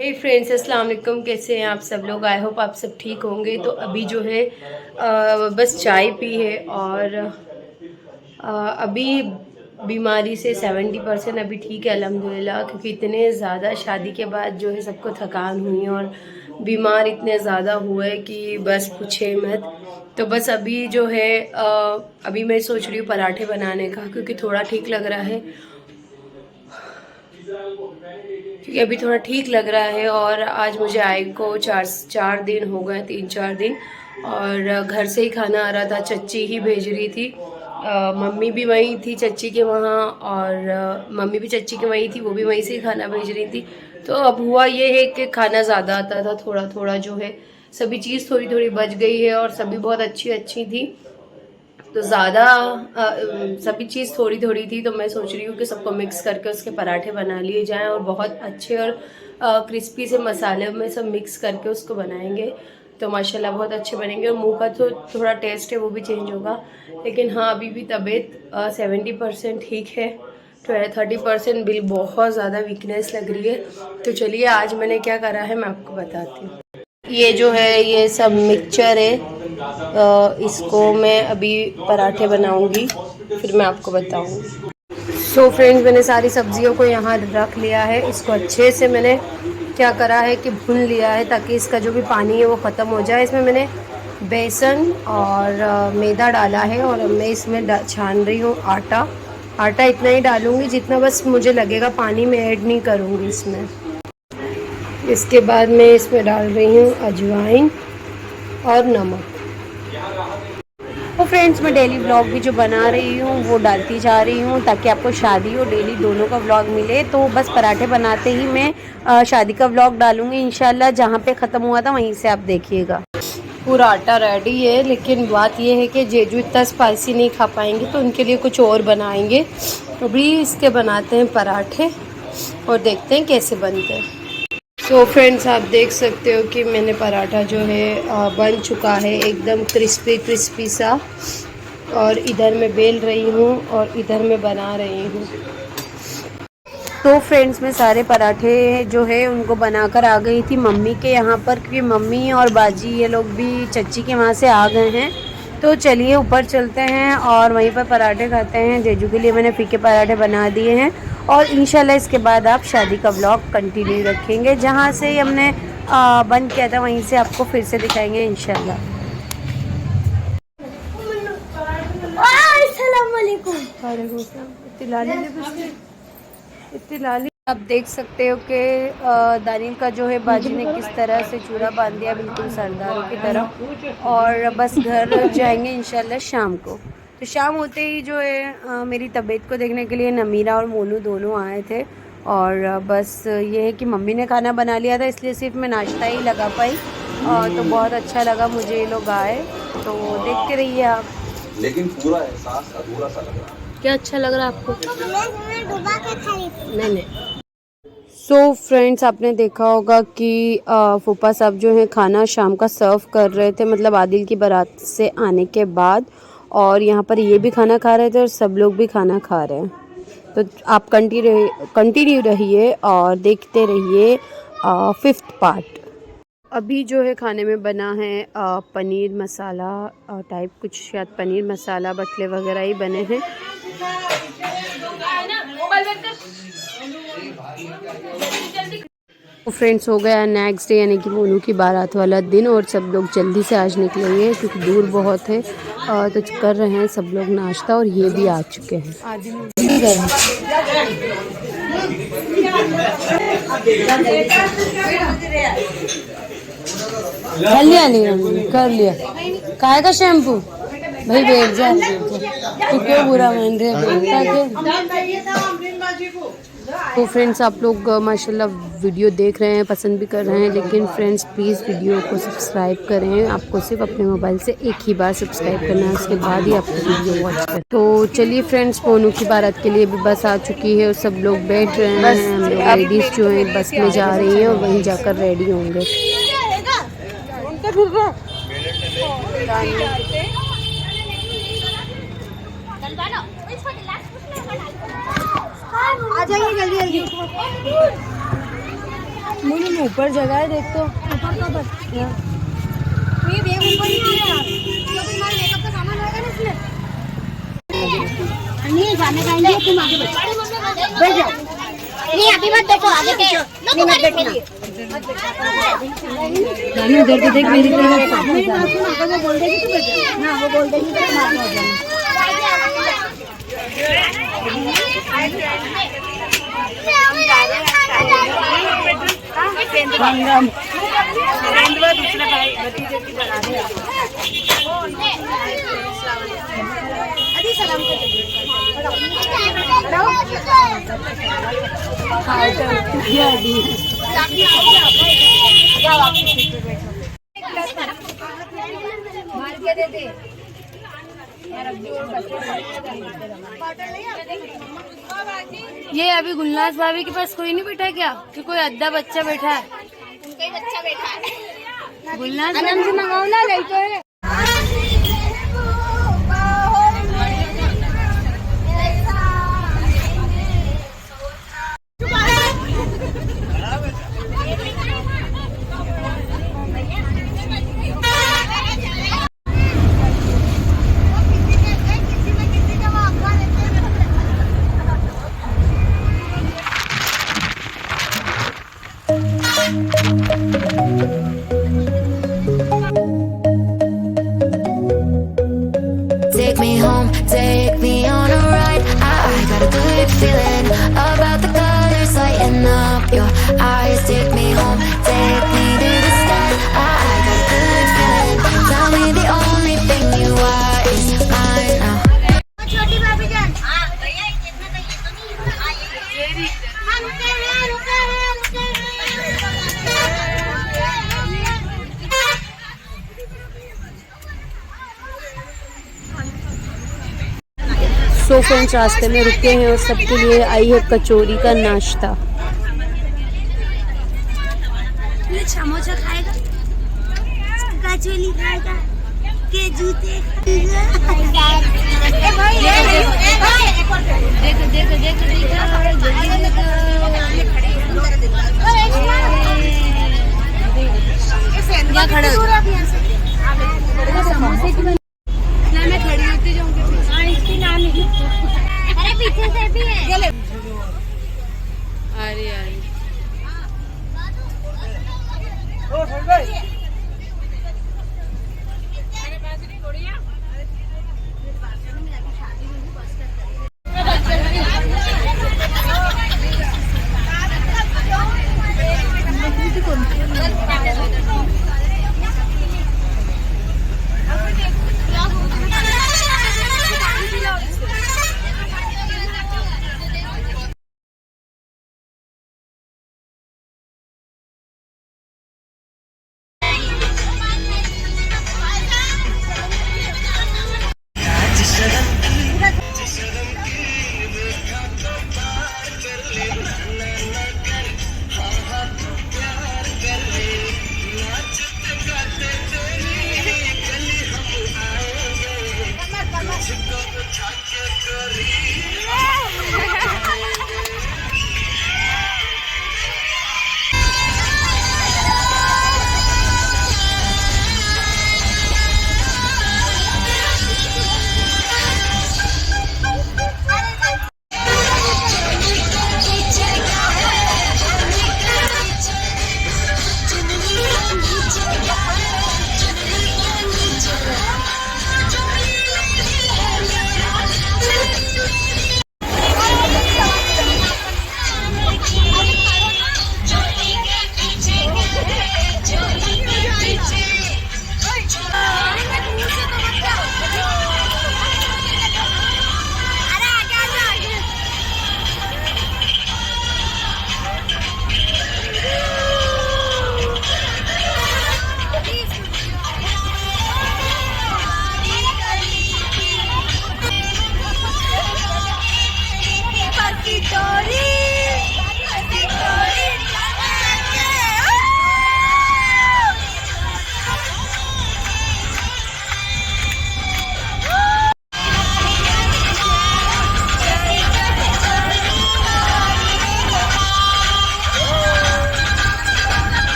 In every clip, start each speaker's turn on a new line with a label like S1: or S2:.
S1: हे friends, अस्सलाम वालेकुम। कैसे हैं आप सब लोग? आई होप आप सब ठीक होंगे। तो अभी जो है बस चाय पी है और अभी बीमारी से 70% अभी ठीक है अल्हम्दुलिल्लाह। क्योंकि इतने ज़्यादा शादी के बाद जो है सबको थकान हुई और बीमार इतने ज़्यादा हुए कि बस पूछे मत। तो बस अभी जो है अभी मैं सोच रही हूँ पराठे बनाने का, क्योंकि थोड़ा ठीक लग रहा है। क्योंकि अभी थोड़ा ठीक लग रहा है और आज मुझे आए को चार दिन हो गए, 3-4 दिन। और घर से ही खाना आ रहा था, चच्ची ही भेज रही थी। मम्मी भी वहीं थी चच्ची के वहाँ, और मम्मी भी चच्ची के वहीं थी, वो भी वहीं से ही खाना भेज रही थी। तो अब हुआ ये है कि खाना ज़्यादा आता था, थोड़ा थोड़ा जो है सभी चीज़ थोड़ी थोड़ी बच गई है और सभी बहुत अच्छी अच्छी थी। तो ज़्यादा सभी चीज़ थोड़ी थोड़ी थी, तो मैं सोच रही हूँ कि सबको मिक्स करके उसके पराठे बना लिए जाएं और बहुत अच्छे और क्रिस्पी से मसाले में सब मिक्स करके उसको बनाएंगे तो माशाल्लाह बहुत अच्छे बनेंगे। और मुंह का तो थोड़ा टेस्ट है वो भी चेंज होगा। लेकिन हाँ, अभी भी तबीयत 70% ठीक है, 30% बिल बहुत ज़्यादा वीकनेस लग रही है। तो चलिए आज मैंने क्या करा है मैं आपको बताती हूँ। ये जो है ये सब मिक्सचर है, इसको मैं अभी पराठे बनाऊंगी, फिर मैं आपको बताऊंगी। सो फ्रेंड्स, मैंने सारी सब्जियों को यहाँ रख लिया है। इसको अच्छे से मैंने क्या करा है कि भून लिया है ताकि इसका जो भी पानी है वो ख़त्म हो जाए। इसमें मैंने बेसन और मैदा डाला है और अब मैं इसमें छान रही हूँ आटा। आटा इतना ही डालूंगी जितना बस मुझे लगेगा, पानी में ऐड नहीं करूँगी इसमें। इसके बाद मैं इसमें डाल रही हूँ अजवाइन और नमक। तो फ्रेंड्स, मैं डेली व्लॉग भी जो बना रही हूँ वो डालती जा रही हूँ ताकि आपको शादी और डेली दोनों का व्लॉग मिले। तो बस पराठे बनाते ही मैं शादी का व्लॉग डालूँगी इंशाल्लाह। जहाँ पे ख़त्म हुआ था वहीं से आप देखिएगा। पूरा आटा रेडी है, लेकिन बात यह है कि जेजू इतना स्पाइसी नहीं खा पाएंगे तो उनके लिए कुछ और बनाएंगे। अभी इसके बनाते हैं पराठे और देखते हैं कैसे बनते हैं। सो फ्रेंड्स, आप देख सकते हो कि मैंने पराठा जो है बन चुका है एकदम क्रिस्पी क्रिस्पी सा। और इधर मैं बेल रही हूँ और इधर मैं बना रही हूँ। तो फ्रेंड्स, मैं सारे पराठे जो है उनको बनाकर आ गई थी मम्मी के यहाँ पर, क्योंकि मम्मी और बाजी ये लोग भी चच्ची के वहाँ से आ गए हैं। तो चलिए ऊपर चलते हैं और वहीं पर पराठे खाते हैं। जेजू के लिए मैंने फीके पराठे बना दिए हैं और इंशाल्लाह इसके बाद आप शादी का व्लॉग कंटिन्यू रखेंगे। जहाँ से हमने बंद किया था वहीं से आपको फिर से दिखाएंगे इंशाल्लाह। अस्सलाम वालेकुम। इतनी लाली आप देख सकते हो कि दानिल का जो है बाजी ने किस तरह से चूड़ा बांध दिया, बिल्कुल सरदारों की तरह। और बस घर जाएंगे इंशाल्लाह शाम को। तो शाम होते ही जो है मेरी तबीयत को देखने के लिए नमीरा और मोनू दोनों आए थे। और बस ये है कि मम्मी ने खाना बना लिया था, इसलिए सिर्फ मैं नाश्ता ही लगा पाई। तो बहुत अच्छा लगा मुझे ये लोग आए, तो देखते रहिए आप। लेकिन पूरा एहसास अधूरा सा लग रहा है। क्या अच्छा लग रहा है आपको? नहीं। सो फ्रेंड्स, आपने देखा होगा कि फूफा साहब जो है खाना शाम का सर्व कर रहे थे, मतलब आदिल की बारात से आने के बाद। और यहाँ पर ये भी खाना खा रहे थे और सब लोग भी खाना खा रहे हैं। तो आप कंटिन्यू रहिए और देखते रहिए 5th पार्ट। अभी जो है खाने में बना है पनीर मसाला टाइप कुछ, शायद पनीर मसाला बटले वगैरह ही बने हैं। तो फ्रेंड्स, हो गया नेक्स्ट डे यानी कि मोनू की बारात वाला दिन और सब लोग जल्दी से आज निकलेंगे क्योंकि दूर बहुत है। तो कर रहे हैं सब लोग नाश्ता और ये भी आ चुके हैं। कर लिया काय का शैम्पू भाई, बैठ जा तो क्यों बुरा मान रहे। तो फ्रेंड्स, आप लोग माशाल्लाह वीडियो देख रहे हैं, पसंद भी कर रहे हैं, लेकिन फ्रेंड्स प्लीज़ वीडियो को सब्सक्राइब करें। आपको सिर्फ अपने मोबाइल से एक ही बार सब्सक्राइब करना है, उसके बाद ही आपको वीडियो वॉच करें। तो चलिए फ्रेंड्स, मोनू की बारात के लिए भी बस आ चुकी है और सब लोग बैठ रहे हैं। हम लोग लेडीज़ जो हैं बस में जा रही हैं और वहीं जाकर रेडी होंगे। आ जाइए जल्दी जल्दी। नहीं ऊपर जगह है, देख तो
S2: ऊपर का बस ये बैग ऊपर ही है यार, क्योंकि तुम्हारे मेकअप का सामान रहेगा ना इसमें। नहीं जाने का नहीं, तुम आगे बैठ जाओ। नहीं अभी मत बैठो, आगे बैठो, नहीं मत बैठना।
S1: जाने उधर तो देख मेरी तरफ।
S2: मेरी बात सुन, अगर वो बोल देगी तो बैठ जाओ। हाँ वो बोल देगी तो तुम आगे हो जाना।
S1: दूसरा भाई भतीजे की बना दे।
S2: अभी सलाम कर
S1: ये अभी गुलनाज भाभी के पास कोई नहीं बैठा है क्या? कि कोई अद्दा बच्चा बैठा है?
S2: कोई बच्चा बैठा है।
S1: गुलनाज
S2: आराम से मंगाओ ना, नहीं तो है।
S3: Take me home, take me on a ride. I got a good feeling about the colors lighting up your eyes. Take me home, take me to the sky. I got a good feeling. Tell me the only thing you are is mine now.
S2: छोटी भाभी जान, हाँ भैया इतना तो ये तो नहीं आइए। हम रुके हैं।
S1: सो फ्रेंड्स, रास्ते में रुके हैं और सबके लिए आई है कचौरी का नाश्ता।
S2: ये समोसा खाएगा, कचौली खाएगा, के जूते खाएगा।
S1: क्या खड़े हो? समोसे की मैं खड़ी होती जाऊंगी।
S2: इसकी नाम नहीं, अरे पीछे से भी है।
S1: अरे यार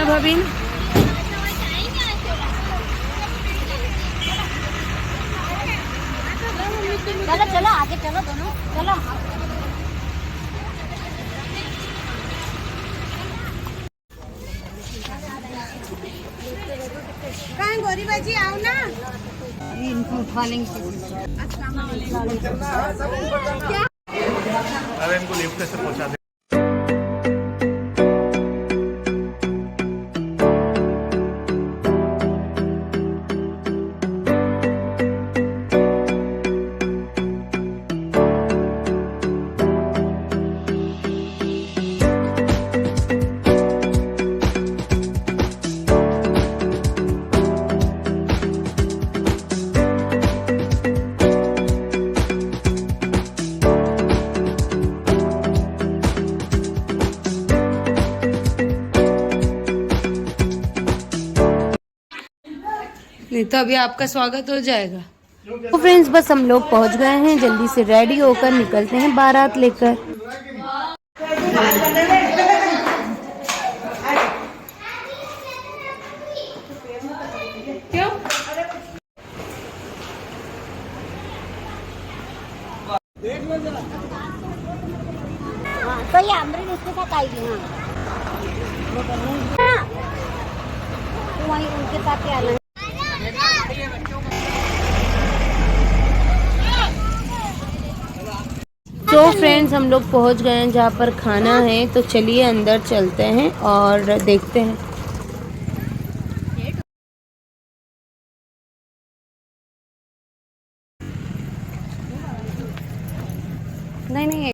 S1: ना भाभी?
S2: चलो चलो आगे चलो दोनों चलो। कहाँ गोरी बाजी आओ ना, इनको उठा लेंगे।
S4: अरे इनको लिफ्ट से पहुंचा दे।
S1: नहीं तो अभी आपका स्वागत हो जाएगा।
S5: तो फ्रेंड्स बस हम लोग पहुंच गए हैं, जल्दी से रेडी होकर निकलते हैं बारात लेकर।
S1: क्यों?
S2: तो ये अमृत इसके साथ आएगी। हाँ तो वहीं उनके साथ ही आना।
S5: तो फ्रेंड्स हम लोग पहुंच गए हैं जहाँ पर खाना है, तो चलिए अंदर चलते हैं और देखते हैं। नहीं नहीं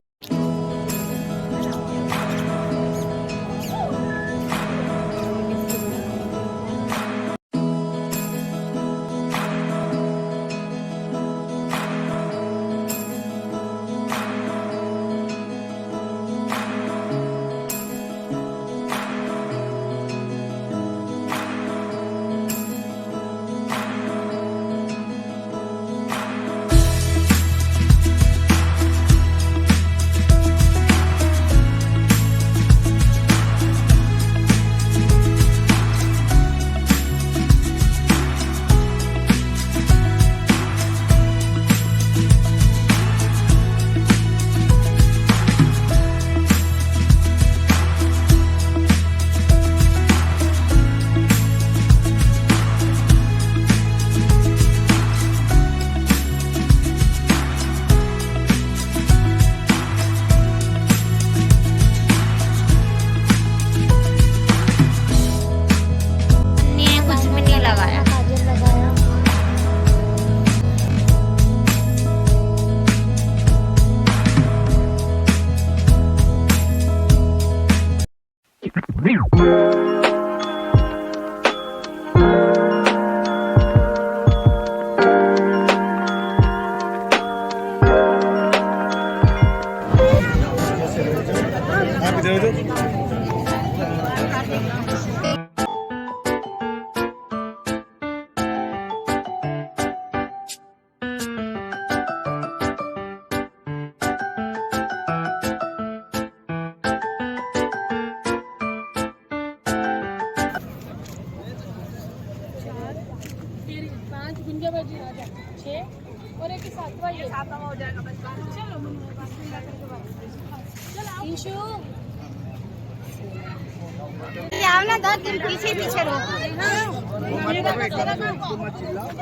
S2: आओ ना, दो तुम पीछे पीछे रहो।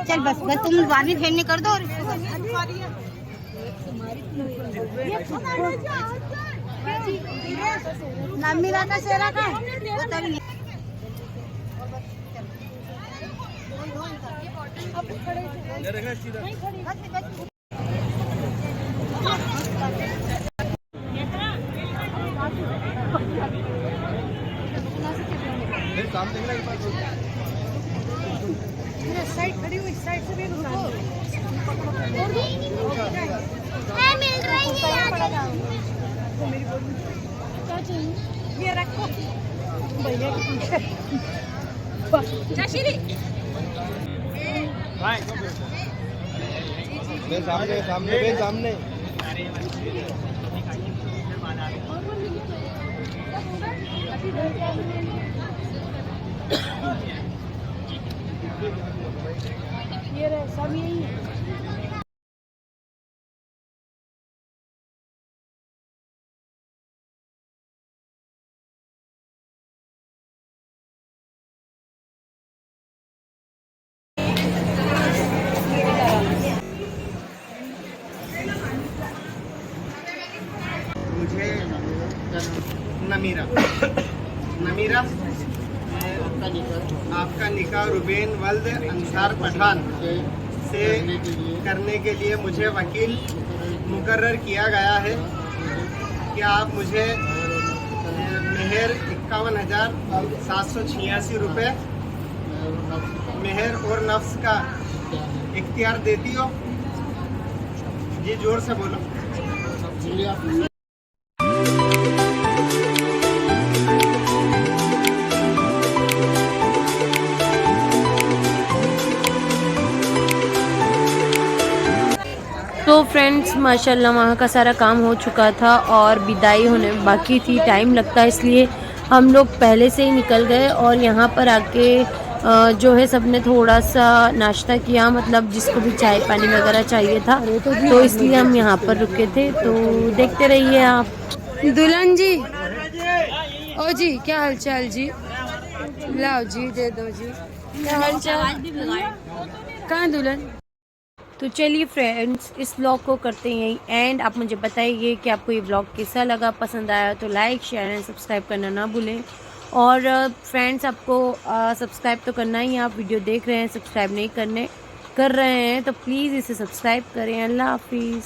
S2: चल बस बस तुम बाद में फेरने कर दो। और नाम मिला था शेरा का साइड खड़ी हुई, साइड से भी रुको। मिल रही है क्या चाहिए? ये रखो भैया के पीछे। सामने
S1: ये रहे, सब यही है।
S6: मुझे नमीरा आपका निकाह रुबेन वल्द अंसार पठान से करने के लिए मुझे वकील मुकर्रर किया गया है। क्या आप मुझे मेहर 51,786 रुपये मेहर और नफ्स का इख्तियार देती हो? जी जोर से बोलो।
S5: तो फ्रेंड्स माशाल्लाह वहाँ का सारा काम हो चुका था और विदाई होने बाकी थी, टाइम लगता है इसलिए हम लोग पहले से ही निकल गए। और यहाँ पर आके जो है सबने थोड़ा सा नाश्ता किया, मतलब जिसको भी चाय पानी वगैरह चाहिए था, तो इसलिए हम यहाँ पर रुके थे। तो देखते रहिए आप। दुल्हन जी, ओ जी क्या हाल चाल जी? लाओ जी, दे दो जी। क्या हाल चाल? कहाँ दुल्हन? तो चलिए फ्रेंड्स, इस व्लॉग को करते हैं यहीं एंड। आप मुझे बताइए कि आपको ये व्लॉग कैसा लगा, पसंद आया तो लाइक शेयर एंड सब्सक्राइब करना ना भूलें। और फ्रेंड्स आपको सब्सक्राइब तो करना ही है, आप वीडियो देख रहे हैं सब्सक्राइब नहीं कर रहे हैं तो प्लीज़ इसे सब्सक्राइब करें। अल्लाह हाफिज़।